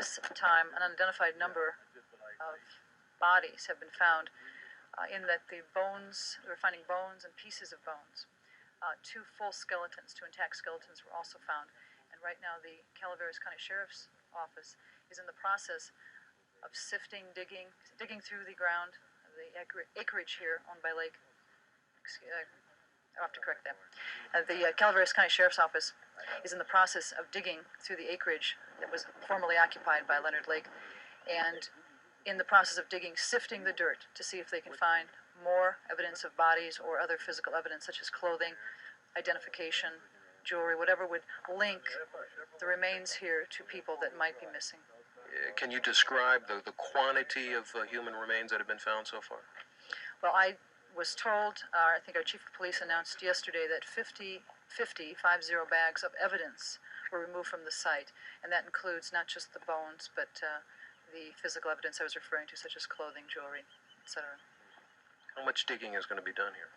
this time, an unidentified number of bodies have been found in that the bones, we're finding bones and pieces of bones. Two full skeletons, two intact skeletons were also found. And right now the Calaveras County Sheriff's Office is in the process of sifting, digging through the ground, the acreage here owned by Lake. I'll have to correct that. The Calaveras County Sheriff's Office is in the process of digging through the acreage that was formerly occupied by Leonard Lake, and in the process of digging, sifting the dirt to see if they can find more evidence of bodies or other physical evidence such as clothing, identification, jewelry, whatever would link the remains here to people that might be missing. Can you describe the quantity of human remains that have been found so far? Well, I was told, I think our chief of police announced yesterday that 50 bags of evidence were removed from the site, and that includes not just the bones, but the physical evidence I was referring to, such as clothing, jewelry, etc. How much digging is going to be done here?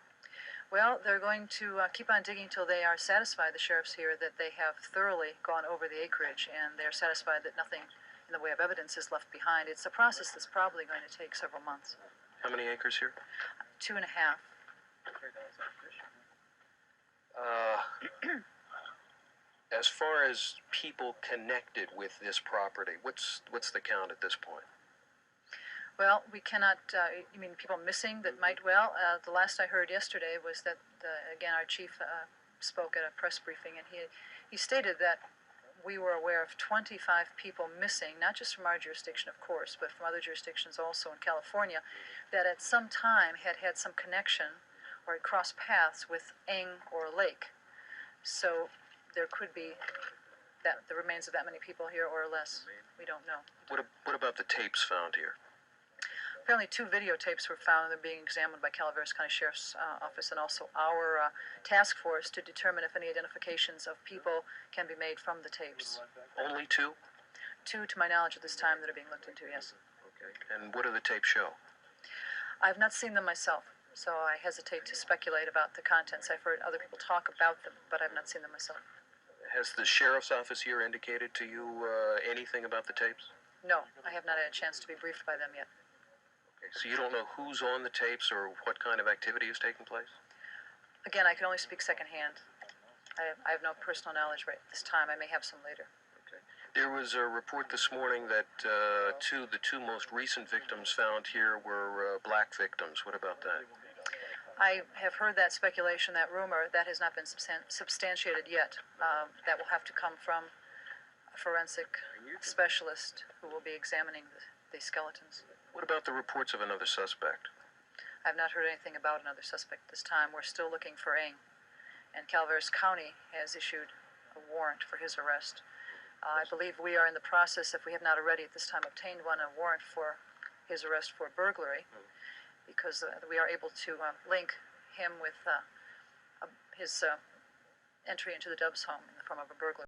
Well, they're going to keep on digging till they are satisfied, the sheriffs here, that they have thoroughly gone over the acreage, and they're satisfied that nothing in the way of evidence is left behind. It's a process that's probably going to take several months. How many acres here? 2.5. As far as people connected with this property, what's the count at this point? Well, we cannot, you mean people missing that might, well, the last I heard yesterday was that, again, our chief spoke at a press briefing, and he stated that we were aware of 25 people missing, not just from our jurisdiction, of course, but from other jurisdictions also in California, that at some time had some connection or had crossed paths with Eng or Lake. So there could be the remains of that many people here or less. We don't know. What about the tapes found here? Apparently 2 videotapes were found, and they're being examined by Calaveras County Sheriff's Office and also our task force to determine if any identifications of people can be made from the tapes. Only 2? 2, to my knowledge, at this time, that are being looked into, yes. Okay. And what do the tapes show? I've not seen them myself, so I hesitate to speculate about the contents. I've heard other people talk about them, but I've not seen them myself. Has the Sheriff's Office here indicated to you anything about the tapes? No, I have not had a chance to be briefed by them yet. Okay, so you don't know who's on the tapes or what kind of activity is taking place? Again, I can only speak secondhand. I have no personal knowledge right at this time. I may have some later. Okay. There was a report this morning that the two most recent victims found here were black victims. What about that? I have heard that speculation, that rumor. That has not been substantiated yet. That will have to come from a forensic specialist who will be examining the skeletons. What about the reports of another suspect? I have not heard anything about another suspect this time. We're still looking for Eng, and Calaveras County has issued a warrant for his arrest. I believe we are in the process, if we have not already at this time obtained one, a warrant for his arrest for burglary, because we are able to link him with his entry into the Dubs home in the form of a burglary.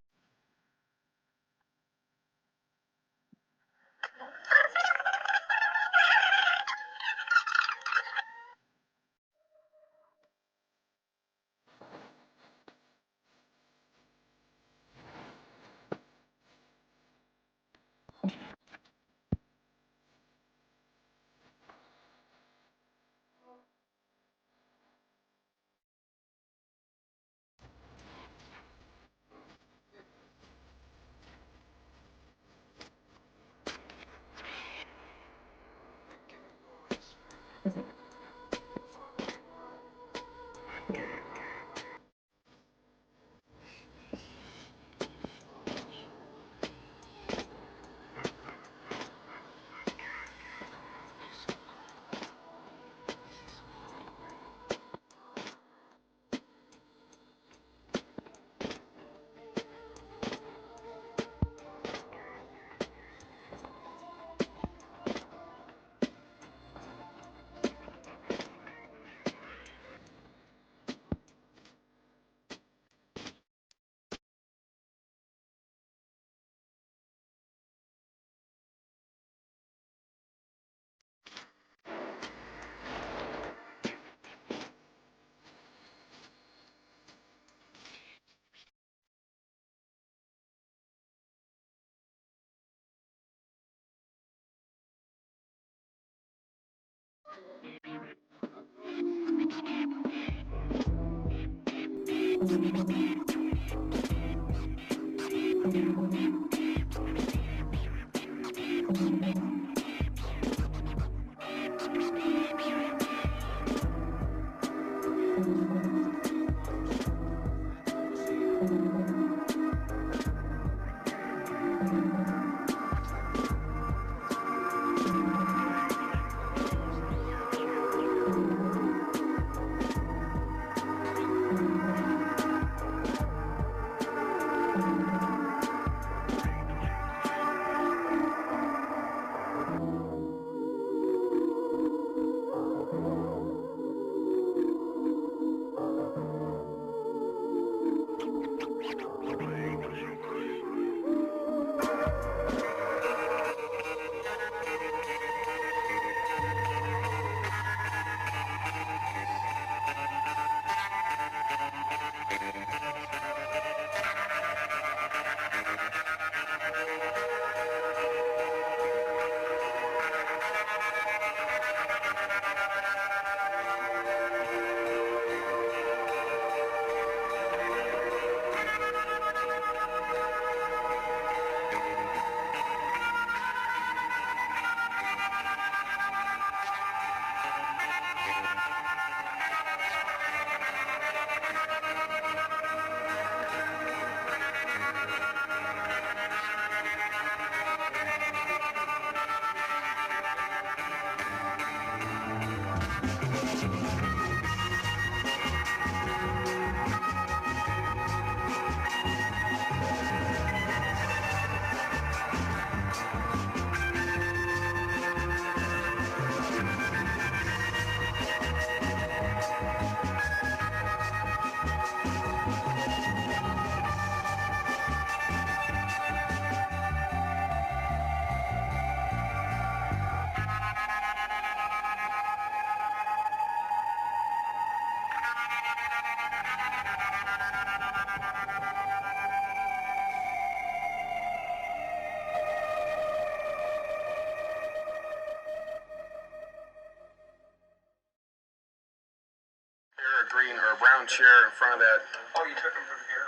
Green or a brown chair in front of that. Oh, you took them from here?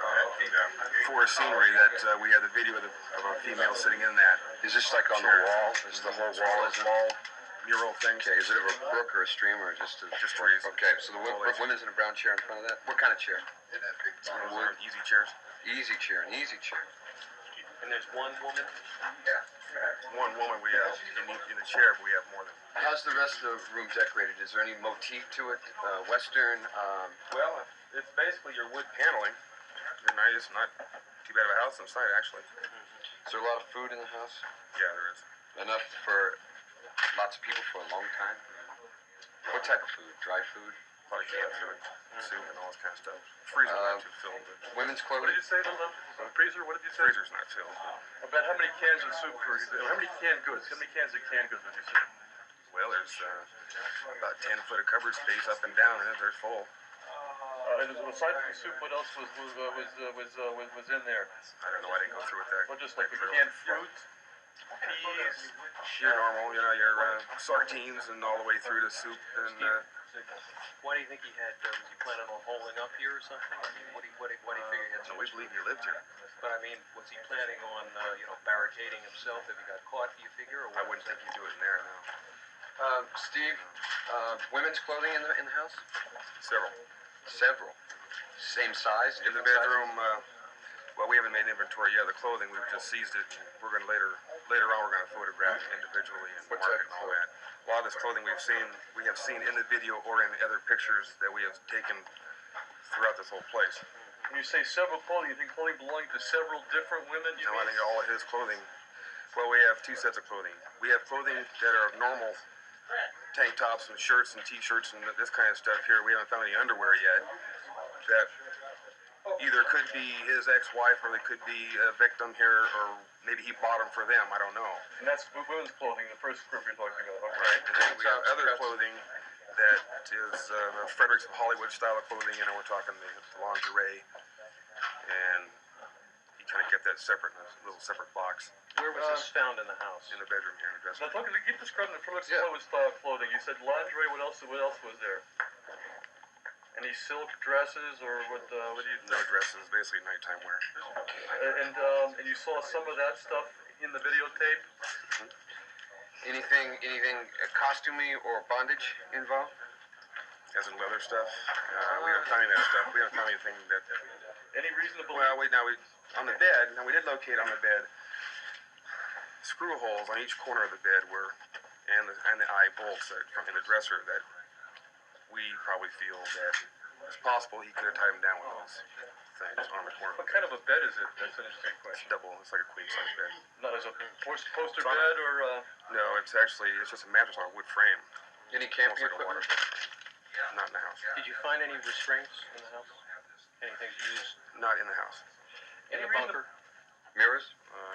Forest scenery that we have the video of a female sitting in that. Is this like on the wall? Is the whole wall is wall mural thing? Okay, is it of a brook or a stream or just trees? Okay, so the woman's in a brown chair in front of that? What kind of chair? Wood. Easy chairs. Easy chair, an easy chair. And there's one woman? Yeah. One woman we have in the chair, but we have more than. How's the rest of the room decorated? Is there any motif to it? Western? Well, it's basically your wood paneling. They're nice, not too bad of a house inside, actually. Is there a lot of food in the house? Yeah, there is. Enough for lots of people for a long time? What type of food? Dry food? Probably canned food, soup, and all this kind of stuff. Freezer's not too filled. But women's clothing? What did you say? The freezer? What did you say? Freezer's not filled. About how many cans of soup for? How many canned goods? How many cans of canned goods would you say? Well, there's about 10 foot of cupboard space up and down, and they're full. And aside from the soup, what else was in there? I don't know. I didn't go through with that. Well, just like the canned fruit, peas. Your normal, your sardines, and all the way through to soup and. Why do you think he had? Was he planning on holding up here or something? I mean, what do you figure he had? No, we believe he lived here. But I mean, was he planning on barricading himself if he got caught? Do you figure? Or I wouldn't think he'd do it in there. No. Steve, women's clothing in the house? Several. Same size? In the bedroom, well, we haven't made inventory yet of the clothing. We've just seized it. We're going to later on, we're going to photograph it individually and market and all that. A lot of this clothing we have seen in the video or in other pictures that we have taken throughout this whole place. When you say several clothing, you think clothing belonging to several different women? No, I think all of his clothing. Well, we have two sets of clothing. We have clothing that are normal tank tops and shirts and t-shirts and this kind of stuff here. We haven't found any underwear yet. That either could be his ex-wife or they could be a victim here, or maybe he bought them for them. I don't know. And that's women's clothing, the first group you're talking about. Okay. Right. And then we have other clothing that is Fredericks of Hollywood style of clothing. We're talking the lingerie, and he kind of kept that separate in a little separate box. Where was this found in the house? In the bedroom here in the dressing Now, room. keep describing the Fredericks of Hollywood style clothing. You said lingerie. What else was there? Any silk dresses or what do you No dresses, basically nighttime wear. and you saw some of that stuff in the videotape? Anything costumey or bondage involved? As in leather stuff. We haven't found any of that stuff. We haven't found anything that. Any reason to believe? Well, on the bed. Now we did locate on the bed screw holes on each corner of the bed and the eye bolts in the dresser that we probably feel that it's possible he could have tied them down with those things on the corner. What kind of a bed is it? That's an interesting It's question. double. It's like a queen size bed. Not as a poster bed or No, it's just a mattress on a wood frame. Any Almost camping like a water equipment? bed. Not in the house. Did you find any restraints in the house? Anything to use Not in the house. in Any the reason bunker? Mirrors?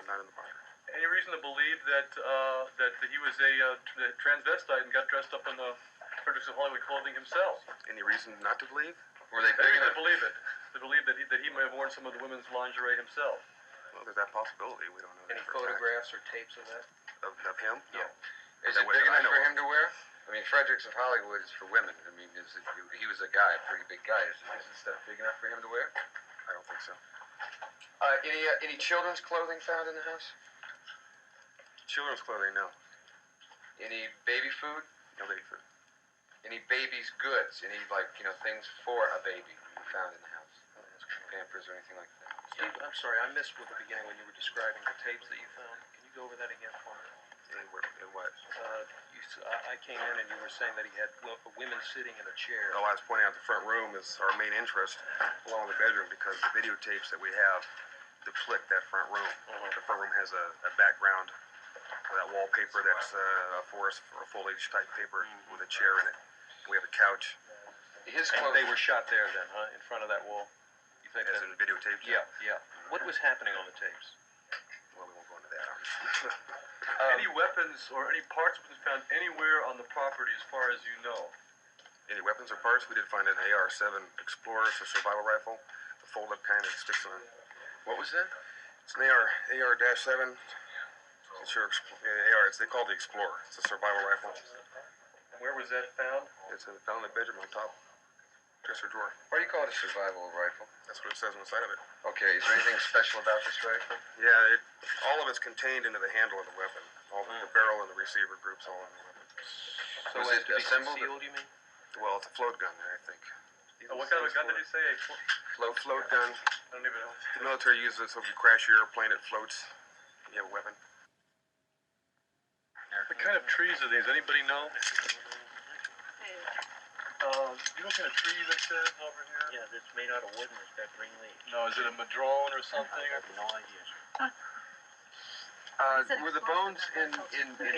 Not in the bunker. any reason to believe that he was a transvestite and got dressed up in the Frederick's of Hollywood clothing himself? Any reason not to believe? Were they Any big reason enough? to believe it? To believe that he may have worn some of the women's lingerie himself? Well, there's that possibility. We don't know. Any that for a fact. photographs or tapes of that? Of him? No. Yeah. Is That it way big that I enough know for of. him to wear? I mean, Frederick's of Hollywood is for women. I mean, he was a guy, a pretty big guy. Is this stuff big enough for him to wear? I don't think so. Any children's clothing found in the house? Children's clothing, no. Any baby food? No baby food. Any baby's goods? Any things for a baby found in the house? Pampers or anything like that? Steve, I'm sorry, I missed with the beginning when you were describing the tapes that you found. Can you go over that again for me? In what? I came in and you were saying that he had women sitting in a chair. Oh, I was pointing out the front room is our main interest, along with the bedroom, because the videotapes that we have depict that front room. The front room has a background, that wallpaper that's a forest or a foliage type paper with a chair in it. We have a couch. His And clothing. they were shot there then, huh? In front of that wall? You think As that? in videotapes? Yeah, yeah. What was happening on the tapes? Well, we won't go into that, obviously. Any weapons or any parts been found anywhere on the property as far as you know? Any weapons or parts? We did find an AR-7 Explorer. It's a survival rifle. The fold-up kind that sticks on. What was that? It's an AR-7. It's your AR. They call it the Explorer. It's a survival rifle. Where was that found? It's found in the bedroom on top dresser drawer. Why do you call it a survival rifle? That's what it says on the side of it. Okay, is there anything special about this rifle? Yeah, all of it's contained into the handle of the weapon. All the barrel and the receiver groups all in the weapon. So Was as it to be assembled? concealed, you mean? Well, it's a float gun, I think. What kind of a gun did he say? Float gun. I don't even know. The military uses it so if you crash your airplane, it floats. You have a weapon. What kind of trees are these? Anybody know? You know what kind of tree this is over here? Yeah, it's made out of wood and it's got green leaves. No, is it a madrone or something? I have no idea. Were the bones in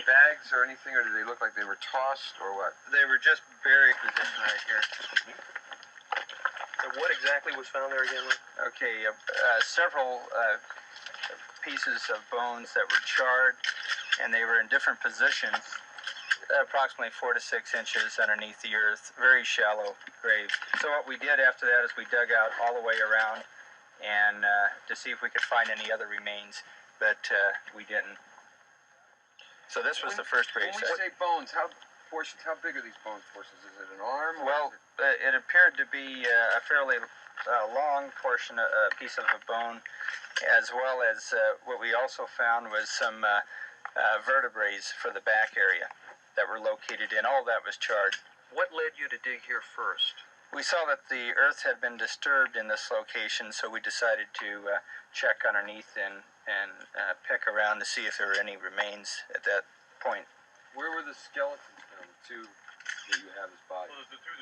bags or anything, or did they look like they were tossed, or what? They were just buried position right here. And what exactly was found there again, Lou? Okay, several pieces of bones that were charred, and they were in different positions, approximately 4 to 6 inches underneath the earth, very shallow grave. So what we did after that is we dug out all the way around and to see if we could find any other remains, but we didn't. So this was the first grave When we site. say bones, how big are these bone portions? Is it an arm? Or Well, is it appeared to be a fairly long portion, a piece of a bone, as well as what we also found was some vertebrae for the back area that were located in. All that was charred. What led you to dig here first? We saw that the earth had been disturbed in this location, so we decided to check underneath and peck around to see if there were any remains at that point. where were the skeletons found? The two that you have as bodies. Well, the two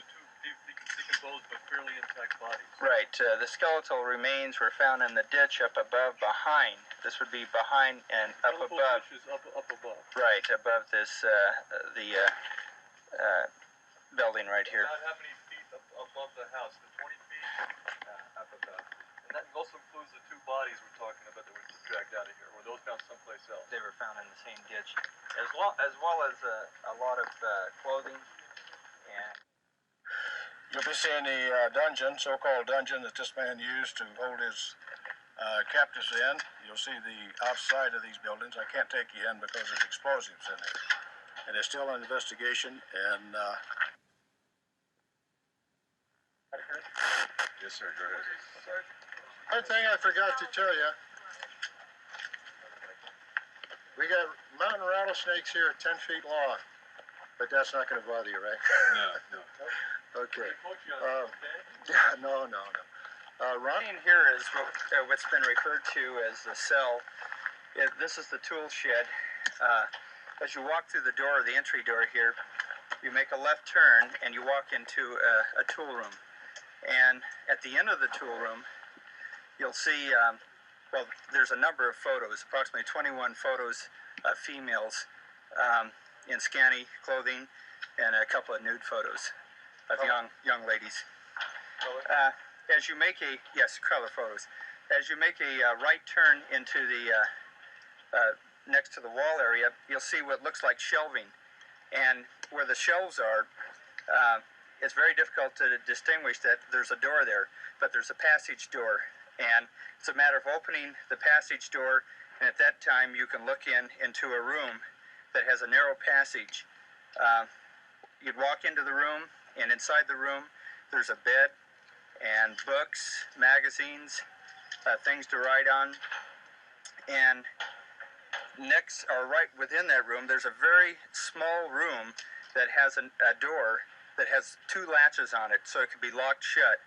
decomposed but fairly intact bodies. Right. The skeletal remains were found in the ditch up above, behind. This would be behind and up Skeletal above. fish is up above. Right, above this, building right here. About how many feet above the house? The 20 feet? Up above. And that also includes the two bodies we're talking about that were dragged out of here. Were those found someplace else? They were found in the same ditch, as well as a lot of clothing and. You'll be seeing the dungeon, so-called dungeon that this man used to hold his captives in. You'll see the outside of these buildings. I can't take you in because there's explosives in there. And it's still an investigation, and Yes, sir. Go ahead. One thing I forgot to tell you. We got mountain rattlesnakes here 10 feet long, but that's not going to bother you, right? No. Okay. Yeah, no. Ron? Here is what's been referred to as the cell. This is the tool shed. As you walk through the door, the entry door here, you make a left turn and you walk into a tool room. And at the end of the tool room, you'll see, well, there's a number of photos, approximately 21 photos of females in scanty clothing and a couple of nude photos of young ladies. As you make color photos. As you make a right turn into the next to the wall area, you'll see what looks like shelving. And where the shelves are, it's very difficult to distinguish that there's a door there, but there's a passage door. And it's a matter of opening the passage door, and at that time you can look into a room that has a narrow passage. You'd walk into the room, and inside the room there's a bed and books, magazines, things to write on. And next, or right within that room, there's a very small room that has a door that has two latches on it, so it can be locked shut.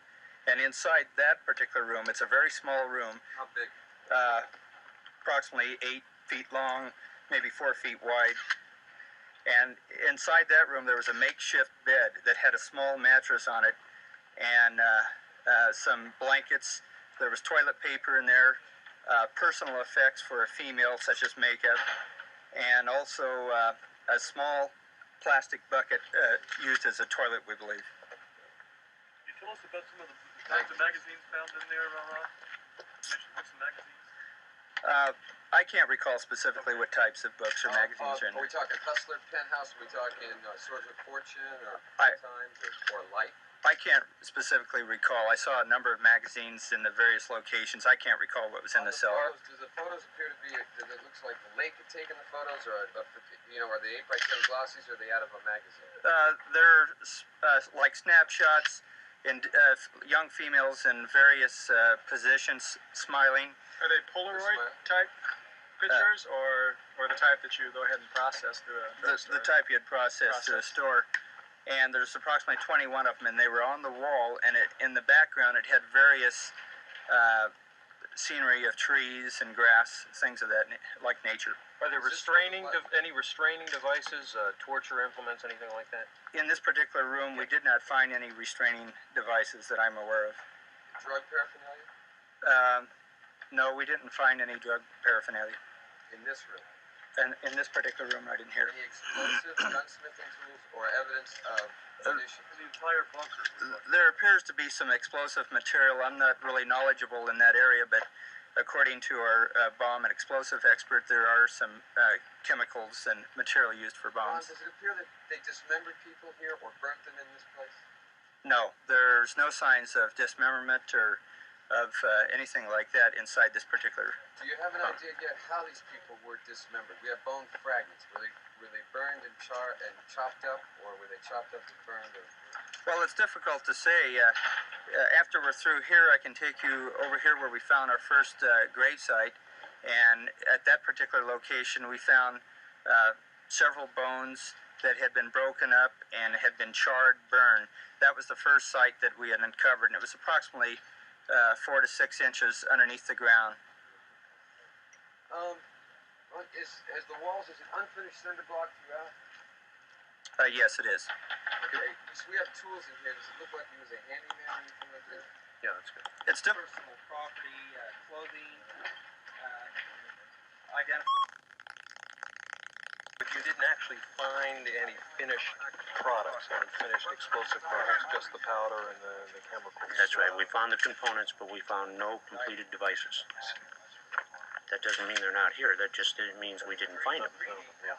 And inside that particular room, it's a very small room. How big? Approximately 8 feet long, maybe 4 feet wide. And inside that room, there was a makeshift bed that had a small mattress on it and some blankets. There was toilet paper in there, personal effects for a female, such as makeup, and also a small plastic bucket used as a toilet, we believe. Can you tell us about some of the kinds of magazines found in there, Ron? What's the magazines? I can't recall specifically what types of books or magazines are in Are we there. talking Hustler, Penthouse? Are we talking Swords of Fortune or I- Times or Life? I can't specifically recall. I saw a number of magazines in the various locations. I can't recall what was in the cellar. Do the photos appear to be, it looks like the lake had taken the photos, or, are they 8x10 glossies, or are they out of a magazine? They're like snapshots and young females in various positions smiling. Are they Polaroid type pictures, or the type that you go ahead and process through a drugstore? The type you had processed through a store. And there's approximately 21 of them, and they were on the wall, and in the background it had various scenery of trees and grass, things of that like nature. Are there any restraining devices, torture implements, anything like that? In this particular room, we did not find any restraining devices that I'm aware of. Drug paraphernalia? No, we didn't find any drug paraphernalia. In this room? And in this particular room, I didn't hear. Any explosive gunsmithing tools or evidence of munitions? The entire bunker. There appears to be some explosive material. I'm not really knowledgeable in that area, but according to our bomb and explosive expert, there are some chemicals and material used for Ron, bombs. does it appear that they dismembered people here or burnt them in this place? No, there's no signs of dismemberment or of anything like that inside this particular. Do you have an idea yet how these people were dismembered? We have bone fragments. Were they burned and chopped up, or were they chopped up and burned? Well, it's difficult to say. After we're through here, I can take you over here where we found our first grave site, and at that particular location, we found several bones that had been broken up and had been charred, burned. That was the first site that we had uncovered, and it was approximately 4 to 6 inches underneath the ground. As the walls, is it unfinished cinder block throughout? Yes, it is. Okay, so we have tools in here. Does it look like he was a handyman or anything like that? Yeah, that's good. It's different. Personal property, clothing, identify. But you didn't actually find any finished products, any finished explosive products, just the powder and the chemicals. That's right. We found the components, but we found no completed devices. That doesn't mean they're not here. That just means we didn't find them. Yeah.